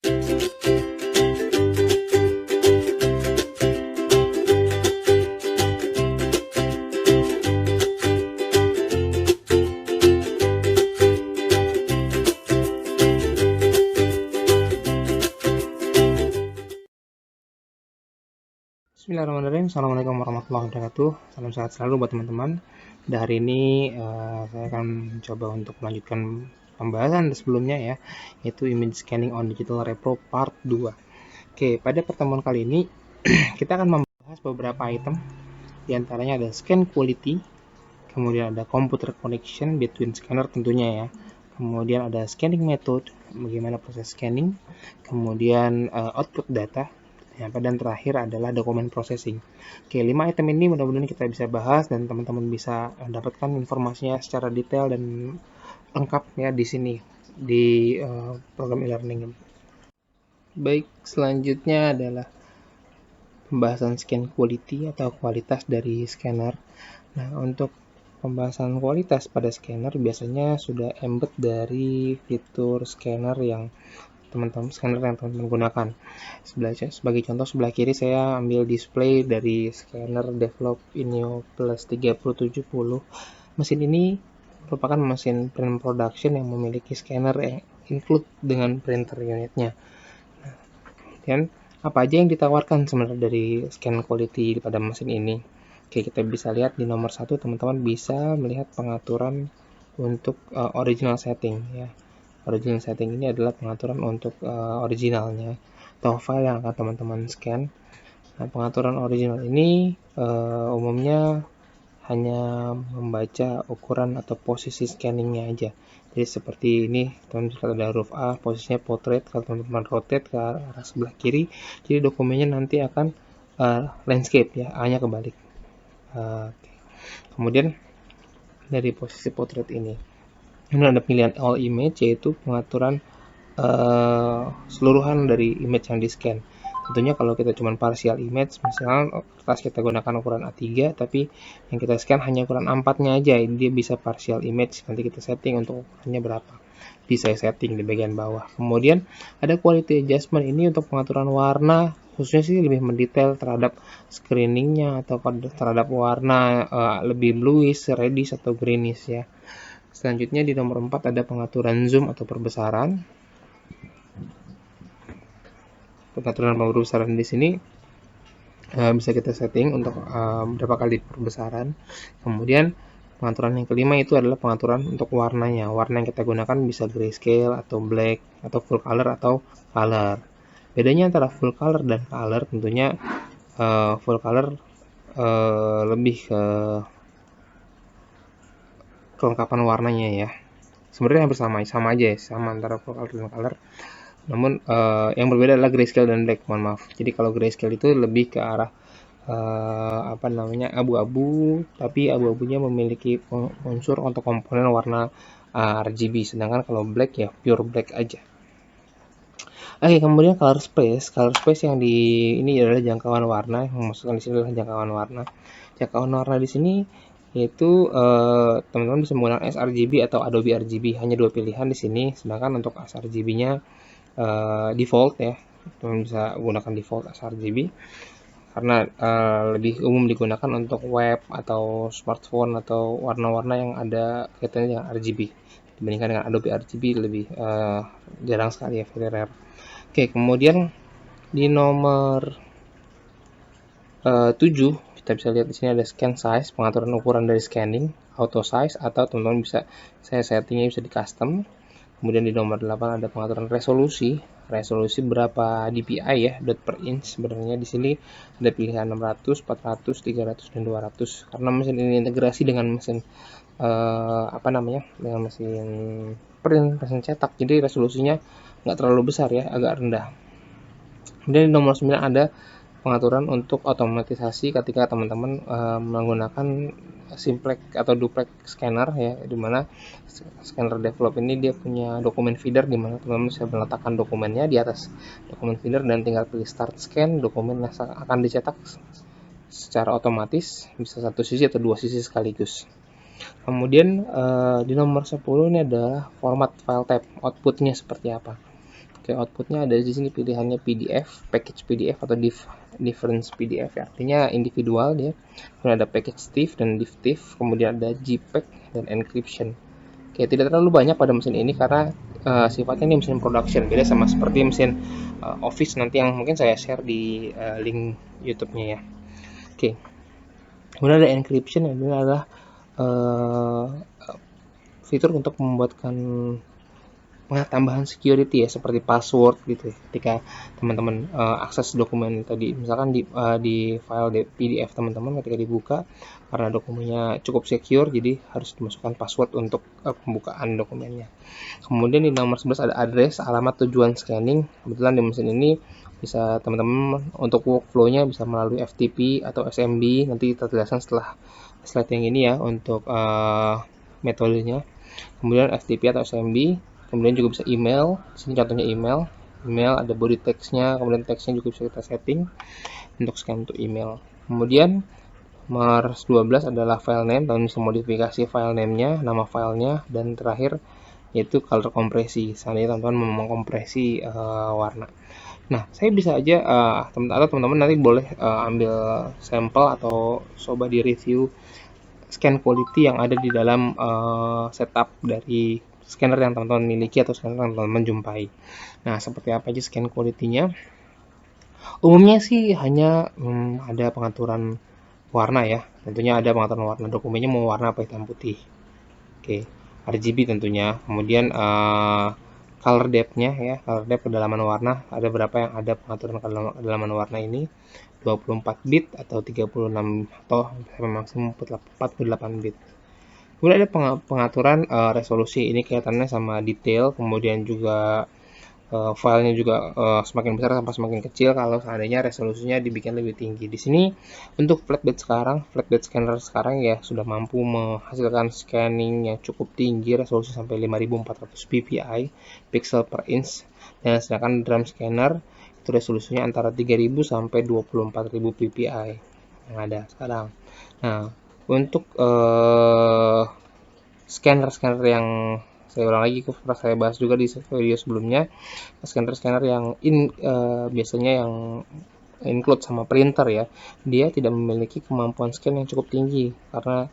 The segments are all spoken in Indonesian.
Bismillahirrahmanirrahim. Assalamualaikum warahmatullahi wabarakatuh. Salam sehat selalu buat teman-teman. Pada hari ini saya akan mencoba untuk melanjutkan pembahasan sebelumnya ya, yaitu Image Scanning on Digital Repro Part 2. Oke, pada pertemuan kali ini kita akan membahas beberapa item. Di antaranya ada Scan Quality, kemudian ada Computer Connection between scanner tentunya ya. Kemudian ada Scanning Method, bagaimana proses scanning. Kemudian Output Data. Dan terakhir adalah dokumen processing. Oke, 5 item ini mudah-mudahan kita bisa bahas dan teman-teman bisa mendapatkan informasinya secara detail dan lengkap ya di sini di program e-learning. Baik, selanjutnya adalah pembahasan scan quality atau kualitas dari scanner. Nah, untuk pembahasan kualitas pada scanner biasanya sudah embed dari fitur scanner yang teman-teman gunakan. Sebagai contoh, sebelah kiri saya ambil display dari scanner Develop Ineo Plus 3070. Mesin ini merupakan mesin print production yang memiliki scanner yang include dengan printer unitnya. Nah, dan apa aja yang ditawarkan sebenarnya dari scan quality pada mesin ini? Oke, kita bisa lihat di nomor 1 teman-teman bisa melihat pengaturan untuk original setting ya. Original setting ini adalah pengaturan untuk originalnya atau file yang akan teman-teman scan. Nah, pengaturan original ini umumnya hanya membaca ukuran atau posisi scanningnya aja. Jadi seperti ini, teman-teman ada huruf A, posisinya portrait. Kalau teman-teman rotate ke arah sebelah kiri, jadi dokumennya nanti akan landscape ya, A-nya kebalik. Kemudian dari posisi portrait ini ada pilihan all image, yaitu pengaturan seluruhan dari image yang di scan. Tentunya kalau kita cuma partial image, misalnya kertas kita gunakan ukuran A3 tapi yang kita scan hanya ukuran A4 nya aja, dia bisa partial image. Nanti kita setting untuk ukurannya berapa, bisa setting di bagian bawah. Kemudian ada quality adjustment, ini untuk pengaturan warna, khususnya sih lebih mendetail terhadap screeningnya atau terhadap warna lebih bluish, reddish atau greenish ya. Selanjutnya di nomor 4 ada pengaturan zoom atau perbesaran. Pengaturan perbesaran di sini bisa kita setting untuk berapa kali perbesaran. Kemudian pengaturan yang kelima itu adalah pengaturan untuk warnanya. Warna yang kita gunakan bisa grayscale atau black atau full color atau color. Bedanya antara full color dan color tentunya full color lebih ke kelengkapan warnanya ya. Sebenarnya hampir sama aja ya, sama antara full color dan color. Namun yang berbeda adalah grayscale dan black, mohon maaf. Jadi kalau grayscale itu lebih ke arah abu-abu, tapi abu-abunya memiliki unsur untuk komponen warna RGB, sedangkan kalau black ya pure black aja. Oke, kemudian color space yang di ini adalah jangkauan warna, yang maksudkan di sini adalah jangkauan warna. Jangkauan warna di sini yaitu teman-teman bisa menggunakan sRGB atau Adobe RGB, hanya 2 pilihan di sini. Sedangkan untuk sRGB-nya default ya, teman bisa gunakan default sRGB karena lebih umum digunakan untuk web atau smartphone atau warna-warna yang ada kaitannya dengan RGB dibandingkan dengan Adobe RGB lebih jarang sekali ya, very rare. Oke, kemudian di nomor 7 kita bisa lihat di sini ada scan size, pengaturan ukuran dari scanning, auto size, atau teman-teman bisa settingnya bisa di custom. Kemudian di nomor 8 ada pengaturan resolusi berapa dpi ya, dot per inch. Sebenarnya di sini ada pilihan 600, 400, 300 dan 200 karena mesin ini integrasi dengan mesin dengan mesin print, mesin cetak, jadi resolusinya nggak terlalu besar ya, agak rendah. Kemudian di nomor 9 ada pengaturan untuk otomatisasi ketika teman-teman menggunakan simplex atau duplex scanner ya, dimana scanner develop ini dia punya dokumen feeder, dimana teman-teman bisa meletakkan dokumennya di atas dokumen feeder dan tinggal pilih start scan, dokumen akan dicetak secara otomatis, bisa satu sisi atau dua sisi sekaligus. Kemudian di nomor 10 ini adalah format file type, outputnya seperti apa. Oke, outputnya ada di sini pilihannya PDF, package PDF atau difference PDF, ya. Artinya individual dia. Kemudian ada package TIFF dan div-TIFF, kemudian ada JPEG dan encryption. Oke, tidak terlalu banyak pada mesin ini karena sifatnya ini mesin production, beda sama seperti mesin Office nanti yang mungkin saya share di link YouTube-nya ya. Oke, kemudian ada encryption, yang ini adalah fitur untuk membuatkan tambahan security ya, seperti password gitu ya. Ketika teman-teman akses dokumen tadi, misalkan di file PDF teman-teman ketika dibuka, karena dokumennya cukup secure, jadi harus dimasukkan password untuk pembukaan dokumennya. Kemudian di nomor 11 ada address, alamat tujuan scanning. Kebetulan di mesin ini bisa teman-teman untuk workflow-nya bisa melalui FTP atau SMB, nanti kita jelaskan setelah slide yang ini ya untuk metodenya. Kemudian FTP atau SMB, kemudian juga bisa email. Di sini contohnya email ada body text-nya, kemudian text-nya juga bisa kita setting untuk scan untuk email. Kemudian nomor 12 adalah file name, dan bisa modifikasi file name-nya, nama filenya, dan terakhir yaitu color kompresi. Seandainya teman-teman mau mengkompresi warna. Nah, saya bisa aja teman-teman nanti boleh ambil sampel atau coba di review scan quality yang ada di dalam setup dari scanner yang teman-teman miliki atau scanner yang teman-teman jumpai. Nah, seperti apa aja scan quality-nya? Umumnya sih hanya ada pengaturan warna ya. Tentunya ada pengaturan warna, dokumennya mau warna apa, hitam putih. Oke, RGB tentunya. Kemudian color depth-nya ya, color depth kedalaman warna, ada berapa yang ada pengaturan kedalaman warna ini, 24 bit atau 36 atau sampai maksimum 48 bit. Kemudian ada pengaturan resolusi, ini kaitannya sama detail, kemudian juga filenya juga semakin besar sampai semakin kecil kalau seandainya resolusinya dibikin lebih tinggi. Di sini untuk flatbed scanner sekarang ya sudah mampu menghasilkan scanning yang cukup tinggi, resolusi sampai 5400 ppi pixel per inch, dan sedangkan drum scanner itu resolusinya antara 3000 sampai 24000 ppi yang ada sekarang. Nah, untuk scanner yang saya ulang lagi, pernah saya bahas juga di video sebelumnya, scanner yang biasanya yang include sama printer ya, dia tidak memiliki kemampuan scan yang cukup tinggi karena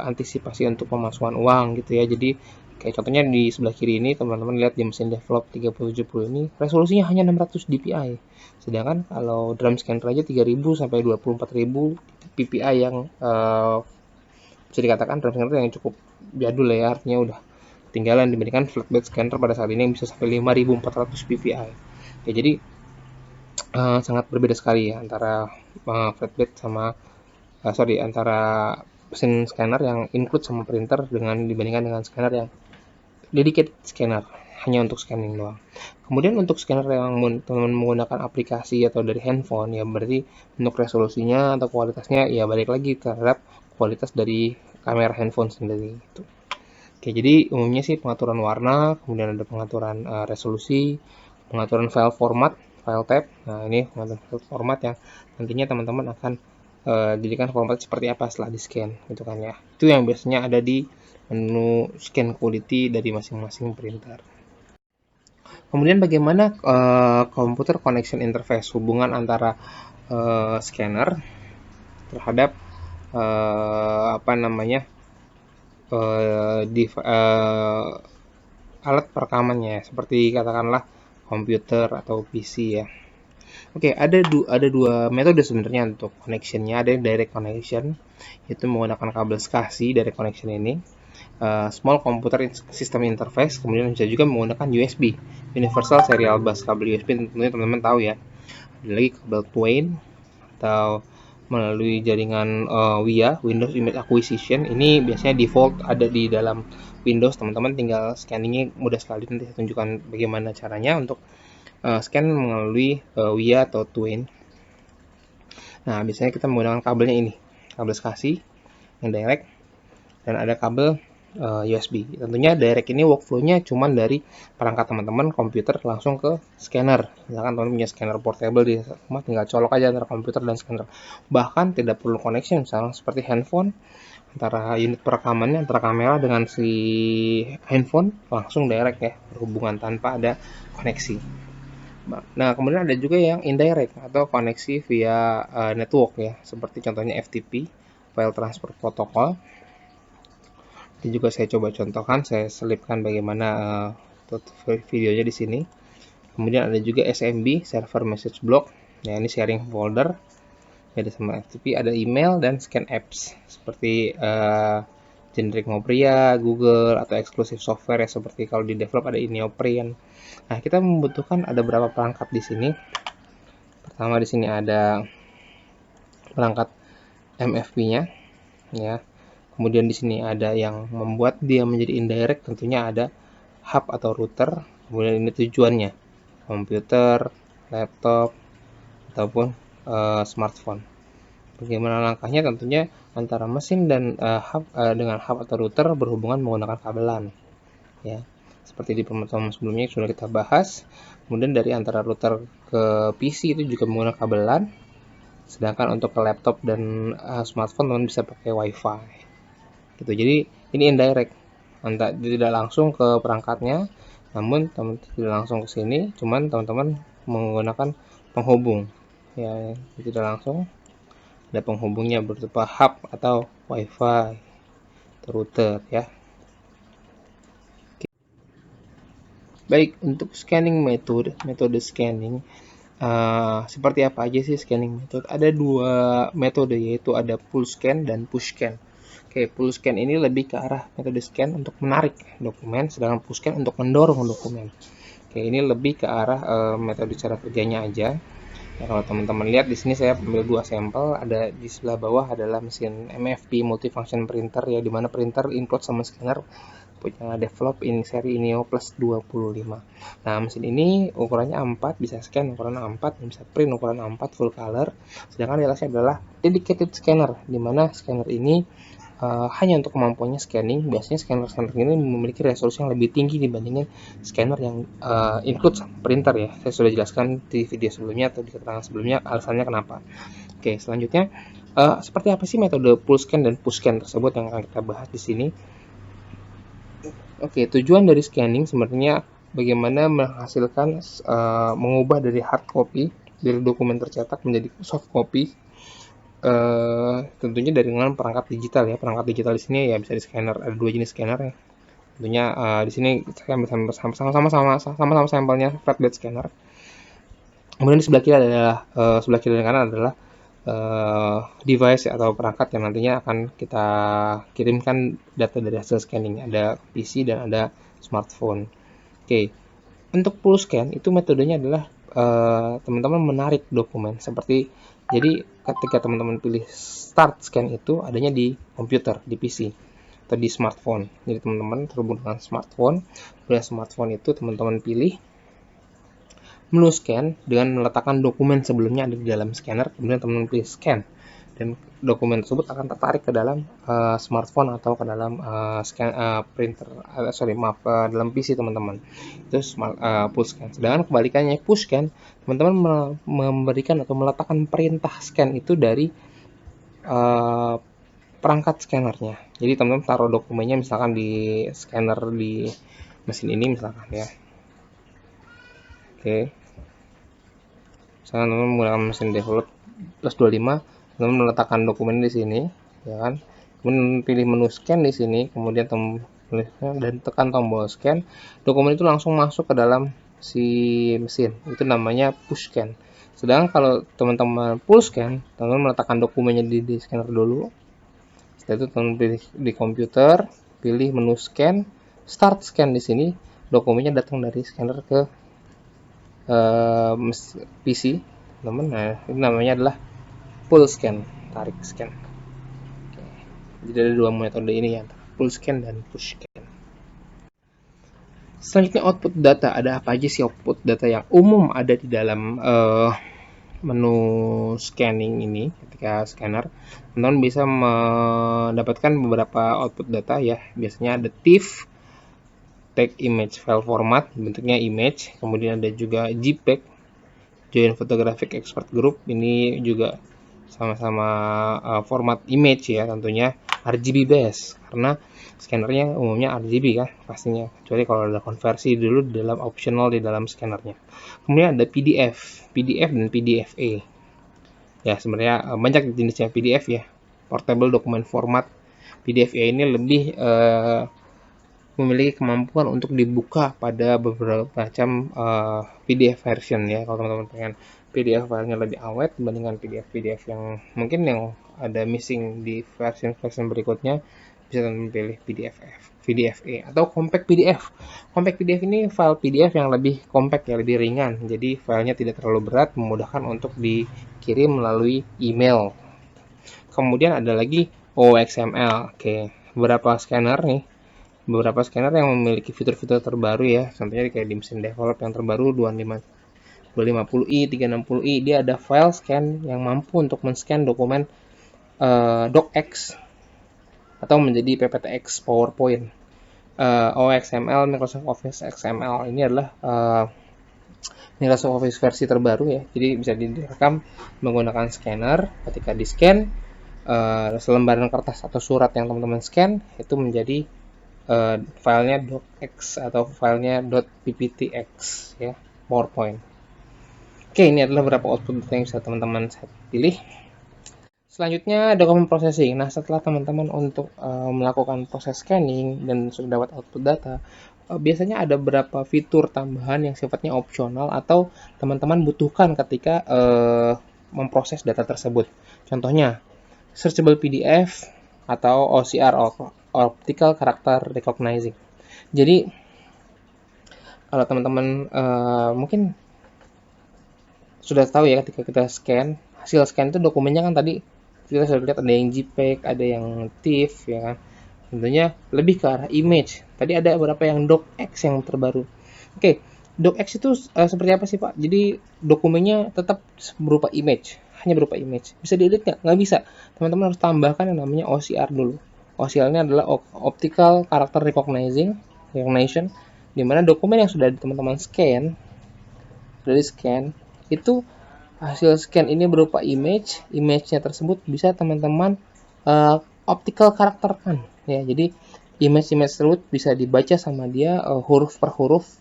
antisipasi untuk pemasukan uang gitu ya. Jadi kayak contohnya di sebelah kiri ini, teman-teman lihat di mesin develop 3070 ini resolusinya hanya 600 dpi, sedangkan kalau drum scanner aja 3000 sampai 24000 ppi yang bisa dikatakan drum scanner yang cukup jadul ya, artinya udah ketinggalan dibandingkan flatbed scanner pada saat ini yang bisa sampai 5400 ppi. Ya, jadi sangat berbeda sekali ya antara flatbed sama antara mesin scanner yang include sama printer dibandingkan dengan scanner yang dedicated scanner hanya untuk scanning doang. Kemudian untuk scanner yang teman-teman menggunakan aplikasi atau dari handphone, ya berarti untuk resolusinya atau kualitasnya ya balik lagi terhadap kualitas dari kamera handphone sendiri itu. Oke, jadi umumnya sih pengaturan warna, kemudian ada pengaturan resolusi, pengaturan file format, file type. Nah, ini pengaturan file format yang nantinya teman-teman akan jadikan format seperti apa setelah di scan gitu kan ya. Itu yang biasanya ada di menu scan quality dari masing-masing printer. Kemudian bagaimana computer connection interface, hubungan antara scanner terhadap alat perekamannya, seperti katakanlah komputer atau PC ya. Oke, ada dua metode sebenarnya untuk connectionnya. Ada yang direct connection, yaitu menggunakan kabel SCSI direct connection ini, small computer system interface, kemudian bisa juga menggunakan USB, universal serial bus. Kabel USB tentunya teman-teman tahu ya. Ada lagi kabel Twain atau melalui jaringan WIA, Windows Image Acquisition. Ini biasanya default ada di dalam Windows, teman-teman tinggal scanningnya mudah sekali. Nanti saya tunjukkan bagaimana caranya untuk scan melalui WIA atau Twain. Nah, biasanya kita menggunakan kabelnya ini, kabel SCSI yang direct, dan ada kabel USB. Tentunya direct ini workflow-nya cuma dari perangkat teman-teman komputer langsung ke scanner. Misalkan teman-teman punya scanner portable di rumah, tinggal colok aja antara komputer dan scanner. Bahkan tidak perlu connection, misalnya seperti handphone antara unit perekamannya, antara kamera dengan si handphone langsung direct ya, berhubungan tanpa ada koneksi. Nah, kemudian ada juga yang indirect atau koneksi via network ya, seperti contohnya FTP, File Transfer Protocol. Ini juga saya coba contohkan, saya selipkan bagaimana videonya di sini. Kemudian ada juga SMB, Server Message Block. Ya, ini sharing folder. Ada sama FTP, ada email dan scan apps seperti generic Mopria, Google atau eksklusif software ya, seperti kalau di develop ada Neoprint. Nah, kita membutuhkan ada berapa perangkat di sini. Pertama di sini ada perangkat MFP-nya ya. Kemudian di sini ada yang membuat dia menjadi indirect, tentunya ada hub atau router. Kemudian ini tujuannya, komputer, laptop ataupun smartphone. Bagaimana langkahnya? Tentunya antara mesin dan dengan hub atau router berhubungan menggunakan kabelan ya, seperti di pertemuan sebelumnya sudah kita bahas. Kemudian dari antara router ke PC itu juga menggunakan kabelan, sedangkan untuk ke laptop dan smartphone teman bisa pakai WiFi gitu. Jadi ini indirect, tidak langsung ke perangkatnya, namun teman tidak langsung ke sini, cuman teman-teman menggunakan penghubung ya, tidak langsung ada penghubungnya berupa hub atau WiFi atau router ya. Baik, untuk scanning metode scanning seperti apa aja sih scanning method? Ada dua metode, yaitu ada pull scan dan push scan. Oke, pull scan ini lebih ke arah metode scan untuk menarik dokumen, sedangkan push scan untuk mendorong dokumen. Oke, ini lebih ke arah metode cara kerjanya aja. Ya, kalau teman-teman lihat di sini saya ambil dua sampel, ada di sebelah bawah adalah mesin MFP multifunction printer ya, dimana printer include sama scanner yang develop in seri Neo Plus 25. Nah, mesin ini ukurannya A4, bisa scan ukuran A4, bisa print ukuran A4 full color. Sedangkan di atasnya adalah dedicated scanner, dimana scanner ini hanya untuk kemampuannya scanning. Biasanya scanner ini memiliki resolusi yang lebih tinggi dibandingin scanner yang include printer ya. Saya sudah jelaskan di video sebelumnya atau di keterangan sebelumnya alasannya kenapa. Oke, selanjutnya seperti apa sih metode pull scan dan push scan tersebut yang akan kita bahas di sini. Oke, tujuan dari scanning sebenarnya bagaimana menghasilkan mengubah dari hard copy dari dokumen tercetak menjadi soft copy. Tentunya dengan perangkat digital ya. Perangkat digital di sini ya bisa di scanner, ada dua jenis scanner ya. Tentunya di sini saya ambil sama-sama sampelnya flatbed scanner. Kemudian di sebelah kiri adalah sebelah kiri dan kanan adalah device atau perangkat yang nantinya akan kita kirimkan data dari hasil scanning. Ada PC dan ada smartphone. Oke, untuk pull scan itu metodenya adalah teman-teman menarik dokumen seperti, jadi ketika teman-teman pilih start scan itu adanya di komputer, di PC atau di smartphone. Jadi teman-teman terhubung dengan smartphone, kemudian smartphone itu teman-teman pilih menu scan dengan meletakkan dokumen sebelumnya ada di dalam scanner, kemudian teman-teman pilih scan dan dokumen tersebut akan tertarik ke dalam smartphone atau ke dalam dalam PC teman-teman. Itu pull scan. Sedangkan kebalikannya push scan, teman-teman memberikan atau meletakkan perintah scan itu dari perangkat scannernya. Jadi teman-teman taruh dokumennya misalkan di scanner di mesin ini misalkan ya. Oke. Misalkan teman-teman menggunakan mesin develop plus 25, teman-teman meletakkan dokumen di sini, ya kan? Kemudian pilih menu scan di sini, kemudian dan tekan tombol scan, dokumen itu langsung masuk ke dalam si mesin. Itu namanya push scan. Sedangkan kalau teman-teman pull scan, teman-teman meletakkan dokumennya di scanner dulu. Setelah itu teman-teman pilih di komputer, pilih menu scan, start scan di sini, dokumennya datang dari scanner ke PC teman. Nah, ini namanya adalah pull scan, tarik scan. Oke. Jadi ada dua metode ini ya, pull scan dan push scan. Selanjutnya output data, ada apa aja sih output data yang umum ada di dalam menu scanning ini. Ketika scanner, teman-teman bisa mendapatkan beberapa output data ya. Biasanya ada TIFF, tag image file format, bentuknya image. Kemudian ada juga JPEG, Joint Photographic Expert Group, ini juga sama-sama format image ya, tentunya RGB base, karena scannernya umumnya RGB kan pastinya, kecuali kalau ada konversi dulu di dalam optional di dalam scannernya. Kemudian ada PDF dan PDFA. Ya sebenarnya banyak jenisnya PDF ya, portable document format. PDFA ini lebih memiliki kemampuan untuk dibuka pada beberapa macam PDF version ya. Kalau teman-teman pengen PDF filenya lebih awet dibandingkan PDF yang mungkin yang ada missing di version berikutnya, bisa teman-teman pilih PDFA atau compact PDF. Compact PDF ini file PDF yang lebih compact ya, lebih ringan. Jadi filenya tidak terlalu berat, memudahkan untuk dikirim melalui email. Kemudian ada lagi OXML. Oke, beberapa scanner yang memiliki fitur-fitur terbaru ya, contohnya kayak di mesin develop yang terbaru 250i, 360i, dia ada file scan yang mampu untuk men-scan dokumen docx atau menjadi PPTX PowerPoint. OXML Microsoft Office XML ini adalah Microsoft Office versi terbaru ya, jadi bisa direkam menggunakan scanner. Ketika di scan selembaran kertas atau surat yang teman-teman scan itu menjadi filenya docx atau filenya .pptx ya, PowerPoint. Oke, ini adalah beberapa output data yang bisa teman-teman pilih. Selanjutnya dokumen processing. Nah, setelah teman-teman untuk melakukan proses scanning dan sudah dapat output data, biasanya ada beberapa fitur tambahan yang sifatnya opsional atau teman-teman butuhkan ketika memproses data tersebut. Contohnya, searchable PDF atau OCR, Optical Character Recognizing. Jadi kalau teman-teman mungkin sudah tahu ya, ketika kita scan, hasil scan itu dokumennya kan tadi kita sudah lihat ada yang JPEG, ada yang TIFF ya kan. Tentunya lebih ke arah image. Tadi ada beberapa yang docx yang terbaru. Oke, docx itu seperti apa sih Pak? Jadi dokumennya tetap berupa image, hanya berupa image. Bisa di-edit nggak? Nggak bisa. Teman-teman harus tambahkan yang namanya OCR dulu. OCR-nya adalah Optical Character Recognition, di mana dokumen yang sudah teman-teman scan, sudah di-scan, itu hasil scan ini berupa image-nya tersebut bisa teman-teman optical karakterkan ya. Jadi image tersebut bisa dibaca sama dia huruf per huruf.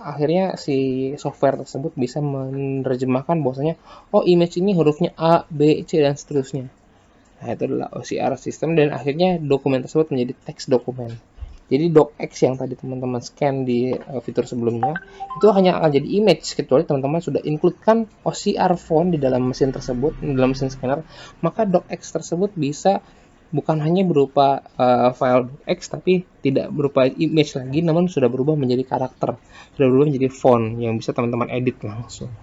Akhirnya si software tersebut bisa menerjemahkan bahwasanya oh image ini hurufnya A, B, C dan seterusnya. Nah, itu adalah OCR system dan akhirnya dokumen tersebut menjadi teks dokumen. Jadi docx yang tadi teman-teman scan di fitur sebelumnya itu hanya akan jadi image, kecuali teman-teman sudah includekan OCR font di dalam mesin tersebut, di dalam mesin scanner, maka docx tersebut bisa bukan hanya berupa file docx tapi tidak berupa image lagi, namun sudah berubah menjadi karakter, sudah berubah menjadi font yang bisa teman-teman edit langsung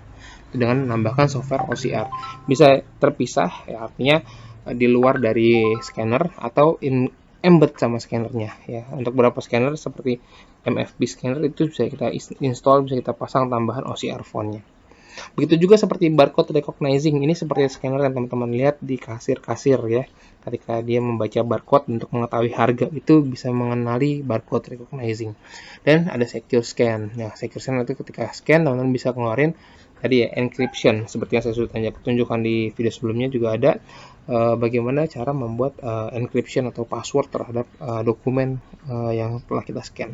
dengan menambahkan software OCR. Bisa terpisah ya, artinya di luar dari scanner atau embed sama scannernya ya. Untuk beberapa scanner seperti MFP scanner itu bisa kita install, bisa kita pasang tambahan OCR fontnya. Begitu juga seperti barcode recognizing, ini seperti scanner yang teman-teman lihat di kasir-kasir ya. Ketika dia membaca barcode untuk mengetahui harga, itu bisa mengenali barcode recognizing. Dan ada secure scan. Ya, secure scan itu ketika scan teman-teman bisa keluarin tadi ya encryption, seperti yang saya sudah tunjukkan di video sebelumnya juga ada bagaimana cara membuat encryption atau password terhadap dokumen yang telah kita scan.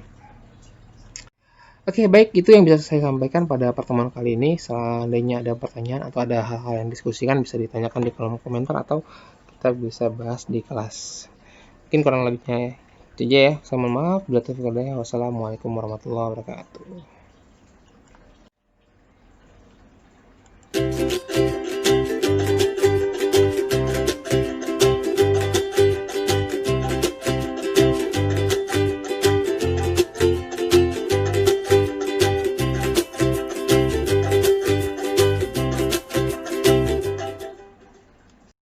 Oke, baik, itu yang bisa saya sampaikan pada pertemuan kali ini. Seandainya ada pertanyaan atau ada hal-hal yang diskusikan, bisa ditanyakan di kolom komentar atau kita bisa bahas di kelas. Mungkin kurang lebihnya itu aja ya. Saya mohon maaf. Wassalamualaikum warahmatullahi wabarakatuh.